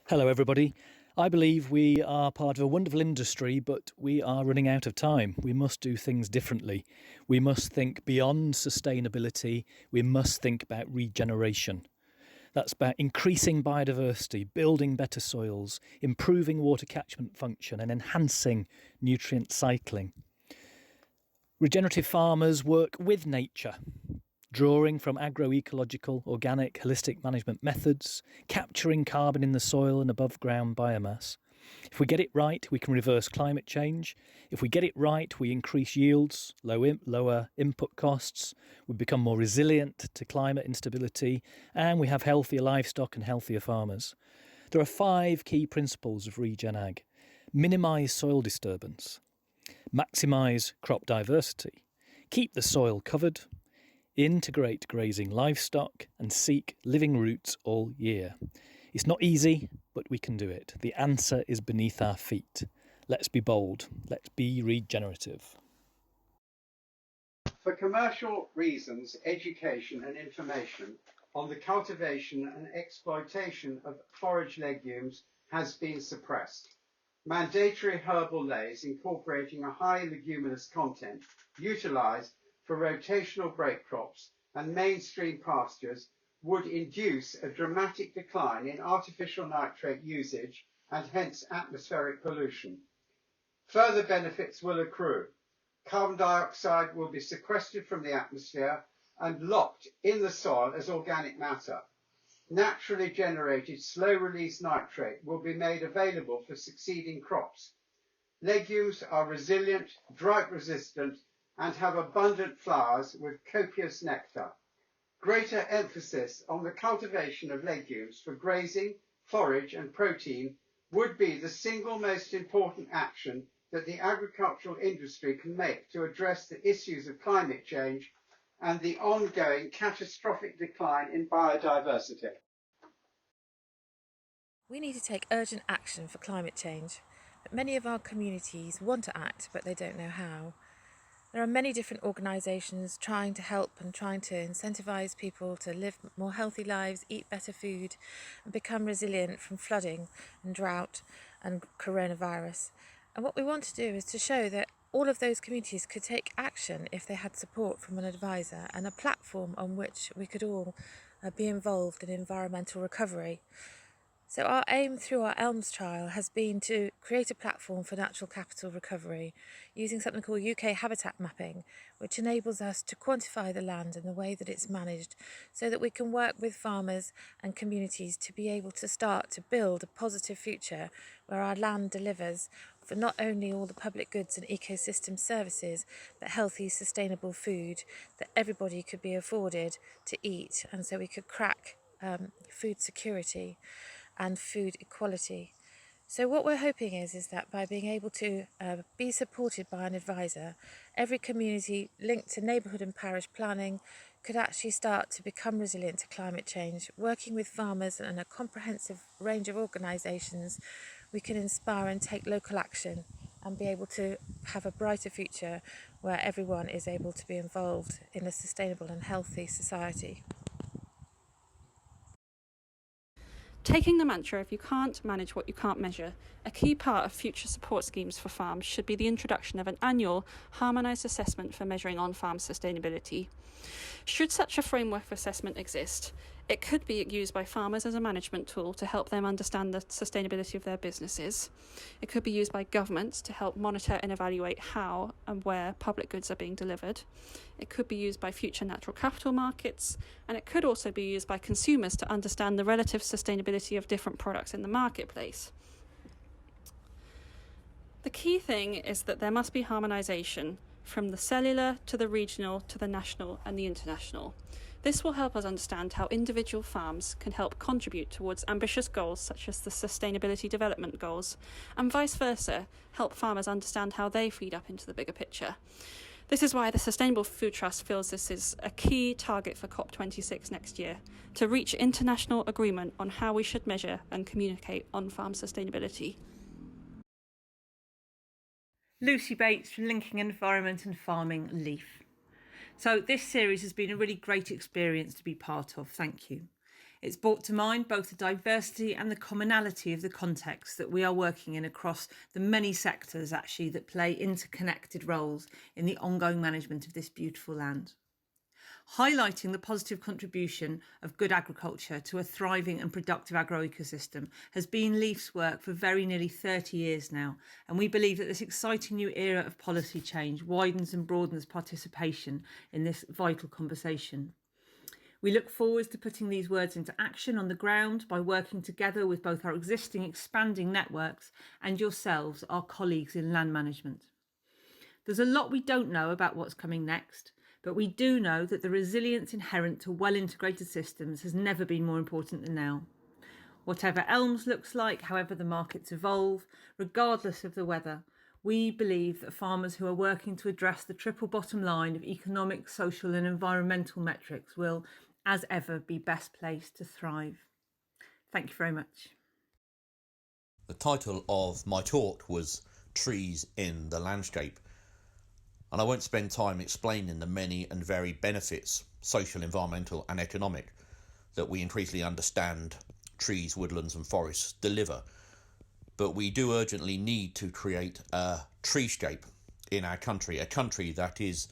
Hello, everybody. I believe we are part of a wonderful industry, but we are running out of time. We must do things differently. We must think beyond sustainability. We must think about regeneration. That's about increasing biodiversity, building better soils, improving water catchment function, and enhancing nutrient cycling. Regenerative farmers work with nature, drawing from agroecological, organic, holistic management methods, capturing carbon in the soil and above ground biomass. If we get it right, we can reverse climate change. If we get it right, we increase yields, lower input costs, we become more resilient to climate instability, and we have healthier livestock and healthier farmers. There are 5 key principles of Regen Ag. Minimise soil disturbance, maximise crop diversity, keep the soil covered, integrate grazing livestock, and seek living roots all year. It's not easy, but we can do it. The answer is beneath our feet. Let's be bold. Let's be regenerative. For commercial reasons, education and information on the cultivation and exploitation of forage legumes has been suppressed. Mandatory herbal lays incorporating a high leguminous content utilised for rotational break crops and mainstream pastures would induce a dramatic decline in artificial nitrate usage and hence atmospheric pollution. Further benefits will accrue. Carbon dioxide will be sequestered from the atmosphere and locked in the soil as organic matter. Naturally generated slow-release nitrate will be made available for succeeding crops. Legumes are resilient, drought-resistant, and have abundant flowers with copious nectar. Greater emphasis on the cultivation of legumes for grazing, forage and protein would be the single most important action that the agricultural industry can make to address the issues of climate change and the ongoing catastrophic decline in biodiversity. We need to take urgent action for climate change, but many of our communities want to act, but they don't know how. There are many different organisations trying to help and trying to incentivise people to live more healthy lives, eat better food, and become resilient from flooding and drought and coronavirus. And what we want to do is to show that all of those communities could take action if they had support from an advisor and a platform on which we could all be involved in environmental recovery. So our aim through our ELMS trial has been to create a platform for natural capital recovery using something called UK habitat mapping, which enables us to quantify the land and the way that it's managed so that we can work with farmers and communities to be able to start to build a positive future where our land delivers for not only all the public goods and ecosystem services, but healthy, sustainable food that everybody could be afforded to eat, and so we could crack food security and food equality. So what we're hoping is that by being able to be supported by an advisor, every community linked to neighbourhood and parish planning could actually start to become resilient to climate change. Working with farmers and a comprehensive range of organisations, we can inspire and take local action and be able to have a brighter future where everyone is able to be involved in a sustainable and healthy society. Taking the mantra of you can't manage what you can't measure, a key part of future support schemes for farms should be the introduction of an annual harmonised assessment for measuring on-farm sustainability. Should such a framework of assessment exist, it could be used by farmers as a management tool to help them understand the sustainability of their businesses. It could be used by governments to help monitor and evaluate how and where public goods are being delivered. It could be used by future natural capital markets, and it could also be used by consumers to understand the relative sustainability of different products in the marketplace. The key thing is that there must be harmonisation from the cellular to the regional to the national and the international. This will help us understand how individual farms can help contribute towards ambitious goals such as the Sustainability Development Goals, and vice versa, help farmers understand how they feed up into the bigger picture. This is why the Sustainable Food Trust feels this is a key target for COP26 next year, to reach international agreement on how we should measure and communicate on-farm sustainability. Lucy Bates from Linking Environment and Farming Leaf. So this series has been a really great experience to be part of. Thank you. It's brought to mind both the diversity and the commonality of the context that we are working in across the many sectors actually that play interconnected roles in the ongoing management of this beautiful land. Highlighting the positive contribution of good agriculture to a thriving and productive agroecosystem has been LEAF's work for very nearly 30 years now, and we believe that this exciting new era of policy change widens and broadens participation in this vital conversation. We look forward to putting these words into action on the ground by working together with both our existing expanding networks and yourselves, our colleagues in land management. There's a lot we don't know about what's coming next, but we do know that the resilience inherent to well-integrated systems has never been more important than now. Whatever ELMS looks like, however the markets evolve, regardless of the weather, we believe that farmers who are working to address the triple bottom line of economic, social and environmental metrics will, as ever, be best placed to thrive. Thank you very much. The title of my talk was Trees in the Landscape, and I won't spend time explaining the many and varied benefits, social, environmental and economic, that we increasingly understand trees, woodlands and forests deliver. But we do urgently need to create a treescape in our country, a country that is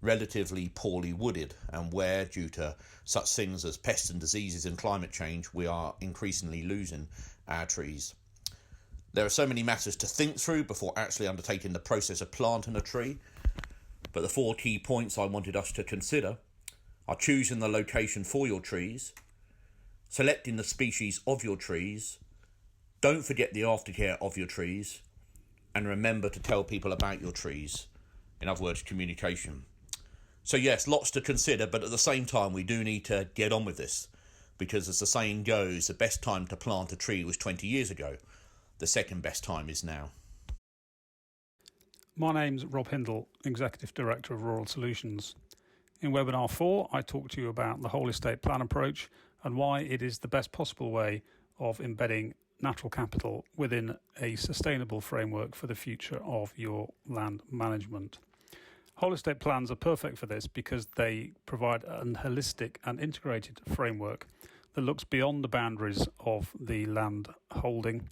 relatively poorly wooded and where, due to such things as pests and diseases and climate change, we are increasingly losing our trees. There are so many matters to think through before actually undertaking the process of planting a tree, but the 4 key points I wanted us to consider are choosing the location for your trees, selecting the species of your trees, don't forget the aftercare of your trees, and remember to tell people about your trees. In other words, communication. So yes, lots to consider, but at the same time we do need to get on with this, because as the saying goes, the best time to plant a tree was 20 years ago. The second best time is now. My name's Rob Hindle, Executive Director of Rural Solutions. In webinar 4, I talked to you about the whole estate plan approach and why it is the best possible way of embedding natural capital within a sustainable framework for the future of your land management. Whole estate plans are perfect for this because they provide a holistic and integrated framework that looks beyond the boundaries of the land holding,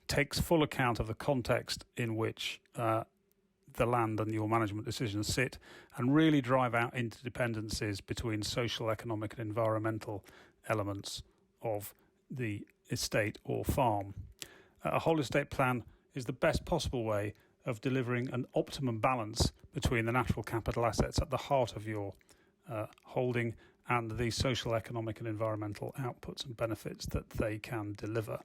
takes full account of the context in which the land and your management decisions sit, and really drive out interdependencies between social, economic and environmental elements of the estate or farm. A whole estate plan is the best possible way of delivering an optimum balance between the natural capital assets at the heart of your holding and the social, economic and environmental outputs and benefits that they can deliver.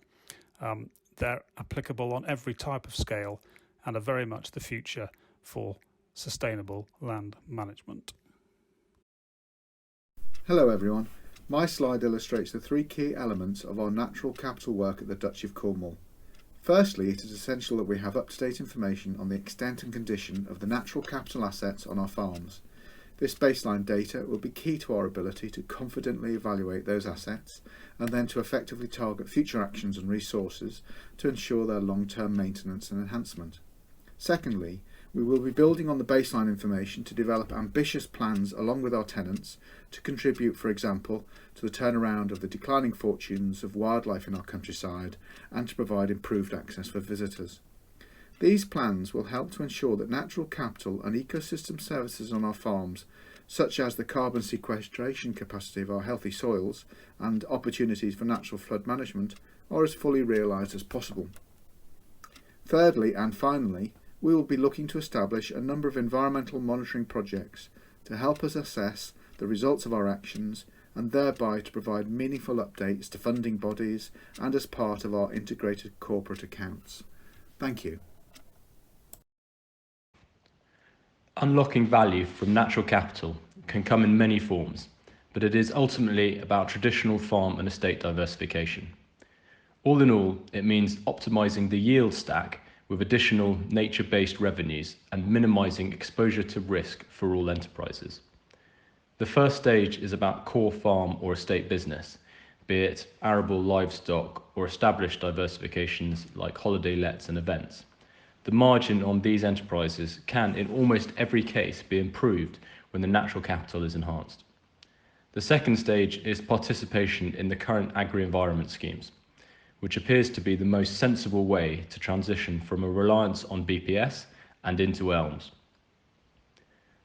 They're applicable on every type of scale and are very much the future for sustainable land management. Hello everyone. My slide illustrates the 3 key elements of our natural capital work at the Duchy of Cornwall. Firstly, it is essential that we have up-to-date information on the extent and condition of the natural capital assets on our farms. This baseline data will be key to our ability to confidently evaluate those assets and then to effectively target future actions and resources to ensure their long-term maintenance and enhancement. Secondly, we will be building on the baseline information to develop ambitious plans along with our tenants to contribute, for example, to the turnaround of the declining fortunes of wildlife in our countryside and to provide improved access for visitors. These plans will help to ensure that natural capital and ecosystem services on our farms, such as the carbon sequestration capacity of our healthy soils and opportunities for natural flood management, are as fully realised as possible. Thirdly and finally, we will be looking to establish a number of environmental monitoring projects to help us assess the results of our actions and thereby to provide meaningful updates to funding bodies and as part of our integrated corporate accounts. Thank you. Unlocking value from natural capital can come in many forms, but it is ultimately about traditional farm and estate diversification. All in all, it means optimising the yield stack with additional nature-based revenues and minimising exposure to risk for all enterprises. The first stage is about core farm or estate business, be it arable livestock or established diversifications like holiday lets and events. The margin on these enterprises can, in almost every case, be improved when the natural capital is enhanced. The second stage is participation in the current agri-environment schemes, which appears to be the most sensible way to transition from a reliance on BPS and into ELMS.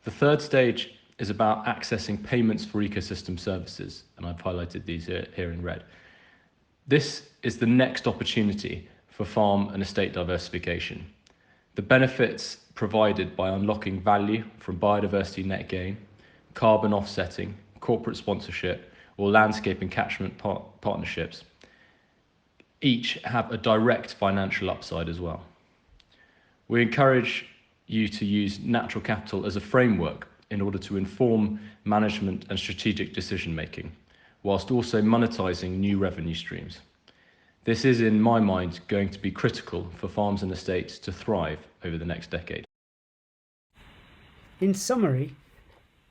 The third stage is about accessing payments for ecosystem services, and I've highlighted these here in red. This is the next opportunity for farm and estate diversification. The benefits provided by unlocking value from biodiversity net gain, carbon offsetting, corporate sponsorship, or landscape and catchment partnerships each have a direct financial upside as well. We encourage you to use natural capital as a framework in order to inform management and strategic decision making, whilst also monetising new revenue streams. This is, in my mind, going to be critical for farms and estates to thrive over the next decade. In summary,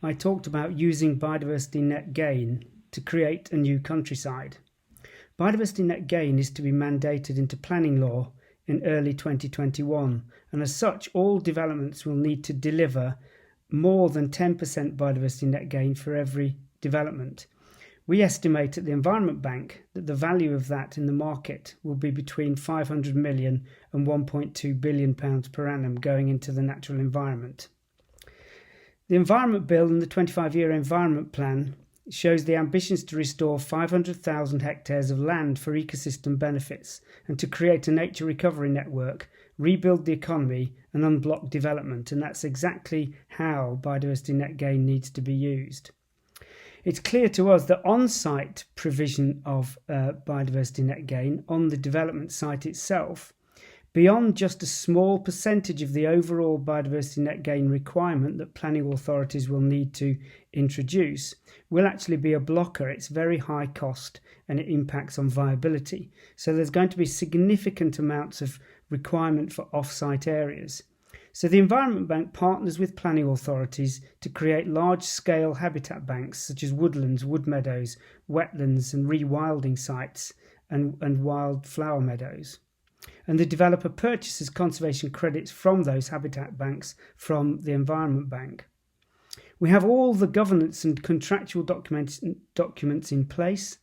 I talked about using biodiversity net gain to create a new countryside. Biodiversity net gain is to be mandated into planning law in early 2021, and as such, all developments will need to deliver more than 10% biodiversity net gain for every development. We estimate at the Environment Bank that the value of that in the market will be between 500 million and 1.2 billion pounds per annum going into the natural environment. The Environment Bill and the 25-year Environment Plan shows the ambitions to restore 500,000 hectares of land for ecosystem benefits and to create a nature recovery network, rebuild the economy and unblock development, and that's exactly how biodiversity net gain needs to be used. It's clear to us that on-site provision of biodiversity net gain on the development site itself, beyond just a small percentage of the overall biodiversity net gain requirement that planning authorities will need to introduce, will actually be a blocker. It's very high cost and it impacts on viability. So there's going to be significant amounts of requirement for off-site areas. So the Environment Bank partners with planning authorities to create large-scale habitat banks such as woodlands, wood meadows, wetlands and rewilding sites and wildflower meadows. And the developer purchases conservation credits from those habitat banks from the Environment Bank. We have all the governance and contractual documents in place,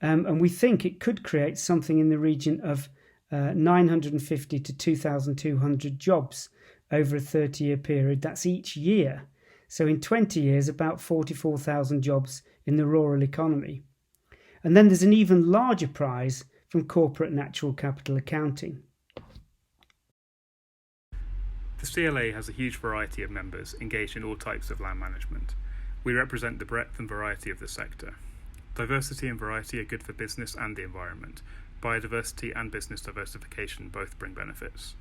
and we think it could create something in the region of 950 to 2,200 jobs over a 30-year period. That's each year. So in 20 years, about 44,000 jobs in the rural economy. And then there's an even larger prize from corporate natural capital accounting. The CLA has a huge variety of members engaged in all types of land management. We represent the breadth and variety of the sector. Diversity and variety are good for business and the environment. Biodiversity and business diversification both bring benefits.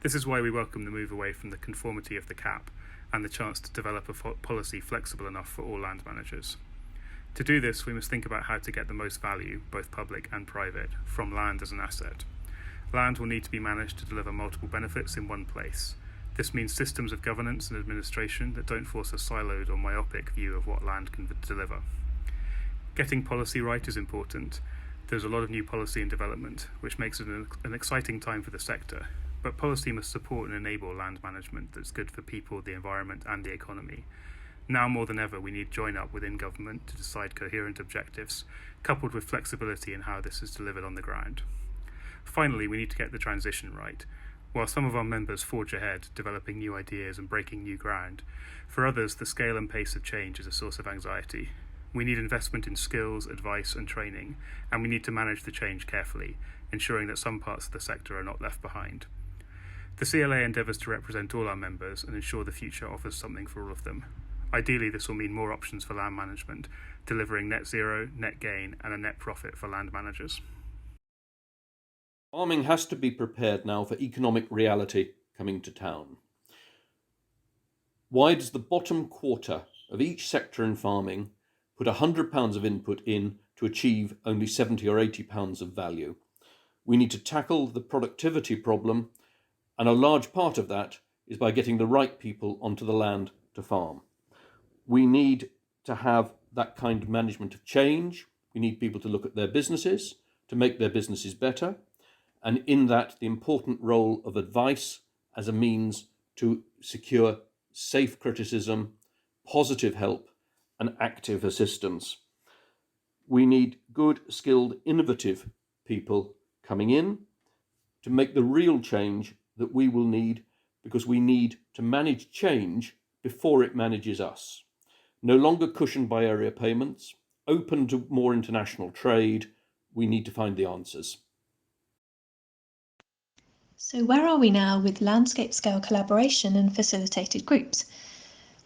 This is why we welcome the move away from the conformity of the cap and the chance to develop a policy flexible enough for all land managers. To do this, we must think about how to get the most value, both public and private, from land as an asset. Land will need to be managed to deliver multiple benefits in one place. This means systems of governance and administration that don't force a siloed or myopic view of what land can deliver. Getting policy right is important. There's a lot of new policy in development, which makes it an exciting time for the sector. But policy must support and enable land management that's good for people, the environment and the economy. Now more than ever, we need join up within government to decide coherent objectives, coupled with flexibility in how this is delivered on the ground. Finally, we need to get the transition right. While some of our members forge ahead, developing new ideas and breaking new ground, for others the scale and pace of change is a source of anxiety. We need investment in skills, advice and training, and we need to manage the change carefully, ensuring that some parts of the sector are not left behind. The CLA endeavours to represent all our members and ensure the future offers something for all of them. Ideally, this will mean more options for land management, delivering net zero, net gain and a net profit for land managers. Farming has to be prepared now for economic reality coming to town. Why does the bottom quarter of each sector in farming put £100 of input in to achieve only £70 or £80 of value? We need to tackle the productivity problem, and a large part of that is by getting the right people onto the land to farm. We need to have that kind of management of change. We need people to look at their businesses, to make their businesses better, and in that the important role of advice as a means to secure safe criticism, positive help, and active assistance. We need good, skilled, innovative people coming in to make the real change that we will need, because we need to manage change before it manages us. No longer cushioned by area payments, open to more international trade, we need to find the answers. So where are we now with landscape scale collaboration and facilitated groups?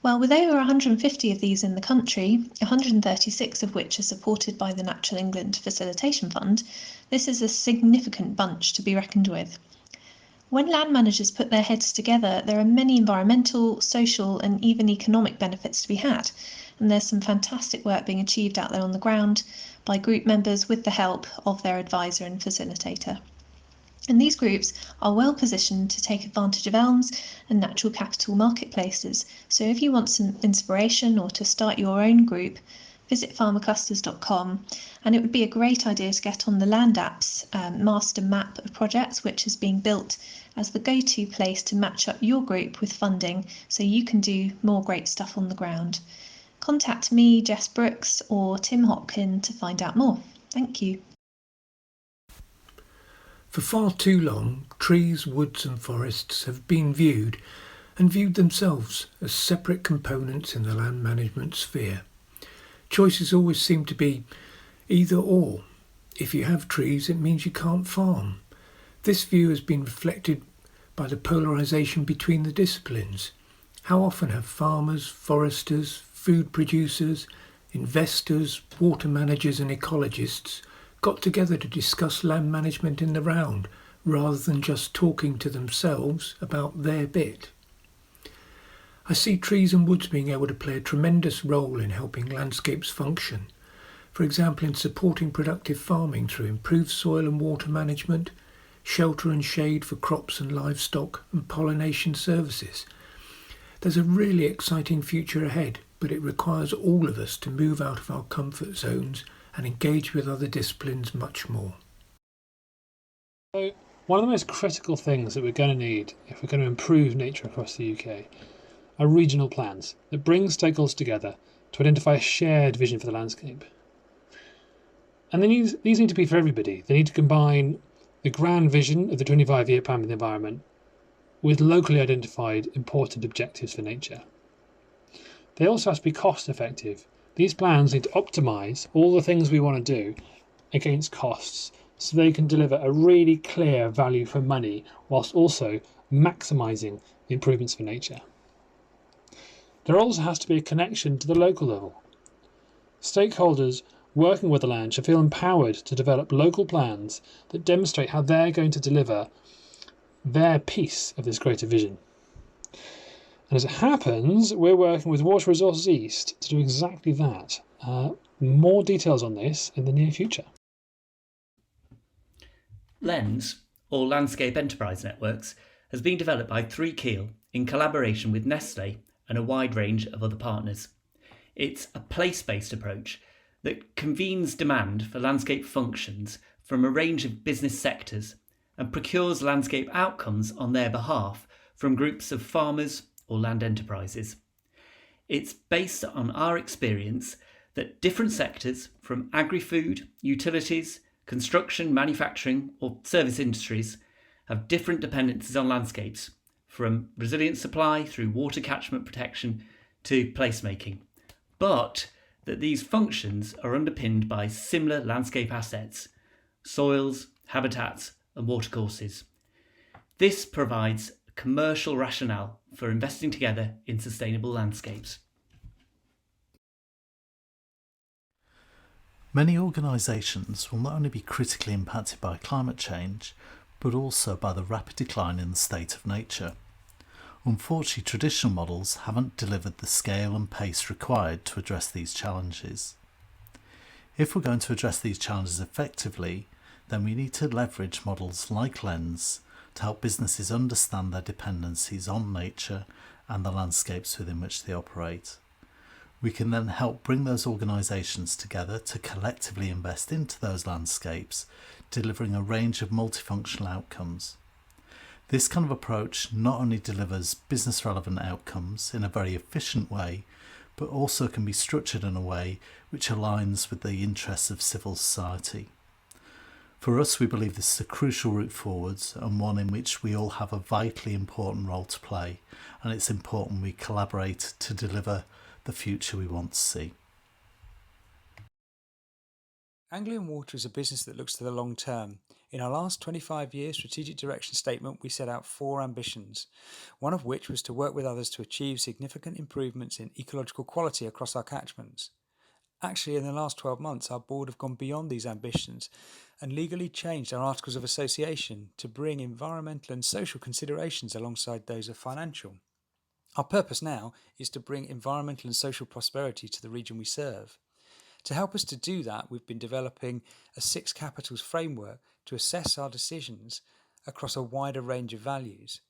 Well, with over 150 of these in the country, 136 of which are supported by the Natural England Facilitation Fund, this is a significant bunch to be reckoned with. When land managers put their heads together, there are many environmental, social and even economic benefits to be had, and there's some fantastic work being achieved out there on the ground by group members with the help of their advisor and facilitator. And these groups are well positioned to take advantage of elms and natural capital marketplaces. So if you want some inspiration or to start your own group, visit farmerclusters.com, and it would be a great idea to get on the Land App's master map of projects, which is being built as the go-to place to match up your group with funding so you can do more great stuff on the ground. Contact me, Jess Brooks, or Tim Hopkin to find out more. Thank you. For far too long, trees, woods and forests have been viewed themselves as separate components in the land management sphere. Choices always seem to be either or. If you have trees, it means you can't farm. This view has been reflected by the polarisation between the disciplines. How often have farmers, foresters, food producers, investors, water managers and ecologists got together to discuss land management in the round, rather than just talking to themselves about their bit? I see trees and woods being able to play a tremendous role in helping landscapes function. For example, in supporting productive farming through improved soil and water management, shelter and shade for crops and livestock, and pollination services. There's a really exciting future ahead, but it requires all of us to move out of our comfort zones and engage with other disciplines much more. So, one of the most critical things that we're going to need if we're going to improve nature across the UK are regional plans that bring stakeholders together to identify a shared vision for the landscape. And these need to be for everybody. They need to combine the grand vision of the 25-year plan for the environment with locally identified important objectives for nature. They also have to be cost effective. These plans need to optimise all the things we want to do against costs so they can deliver a really clear value for money whilst also maximising the improvements for nature. There also has to be a connection to the local level. Stakeholders working with the land should feel empowered to develop local plans that demonstrate how they're going to deliver their piece of this greater vision. And as it happens, we're working with Water Resources East to do exactly that. More details on this in the near future. LENS, or Landscape Enterprise Networks, has been developed by 3 Keel in collaboration with Nestle and a wide range of other partners. It's a place-based approach that convenes demand for landscape functions from a range of business sectors and procures landscape outcomes on their behalf from groups of farmers or land enterprises. It's based on our experience that different sectors from agri-food, utilities, construction, manufacturing or service industries have different dependencies on landscapes, from resilient supply through water catchment protection to placemaking, but that these functions are underpinned by similar landscape assets, soils, habitats and watercourses. This provides commercial rationale for investing together in sustainable landscapes. Many organisations will not only be critically impacted by climate change, but also by the rapid decline in the state of nature. Unfortunately, traditional models haven't delivered the scale and pace required to address these challenges. If we're going to address these challenges effectively, then we need to leverage models like LENS to help businesses understand their dependencies on nature and the landscapes within which they operate. We can then help bring those organisations together to collectively invest into those landscapes, delivering a range of multifunctional outcomes. This kind of approach not only delivers business relevant outcomes in a very efficient way, but also can be structured in a way which aligns with the interests of civil society. For us, we believe this is a crucial route forwards and one in which we all have a vitally important role to play, and it's important we collaborate to deliver the future we want to see. Anglian Water is a business that looks to the long term. In our last 25-year strategic direction statement, we set out 4 ambitions, one of which was to work with others to achieve significant improvements in ecological quality across our catchments. Actually, in the last 12 months, our board have gone beyond these ambitions and legally changed our Articles of Association to bring environmental and social considerations alongside those of financial. Our purpose now is to bring environmental and social prosperity to the region we serve. To help us to do that, we've been developing a 6 capitals framework to assess our decisions across a wider range of values.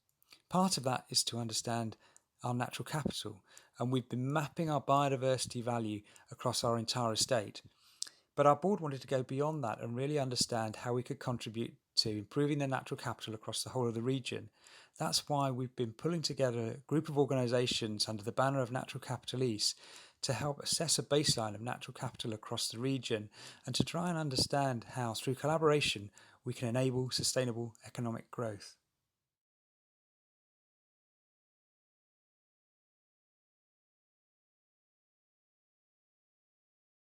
Part of that is to understand our natural capital, and we've been mapping our biodiversity value across our entire estate. But our board wanted to go beyond that and really understand how we could contribute to improving the natural capital across the whole of the region. That's why we've been pulling together a group of organisations under the banner of Natural Capital East to help assess a baseline of natural capital across the region and to try and understand how, through collaboration, we can enable sustainable economic growth.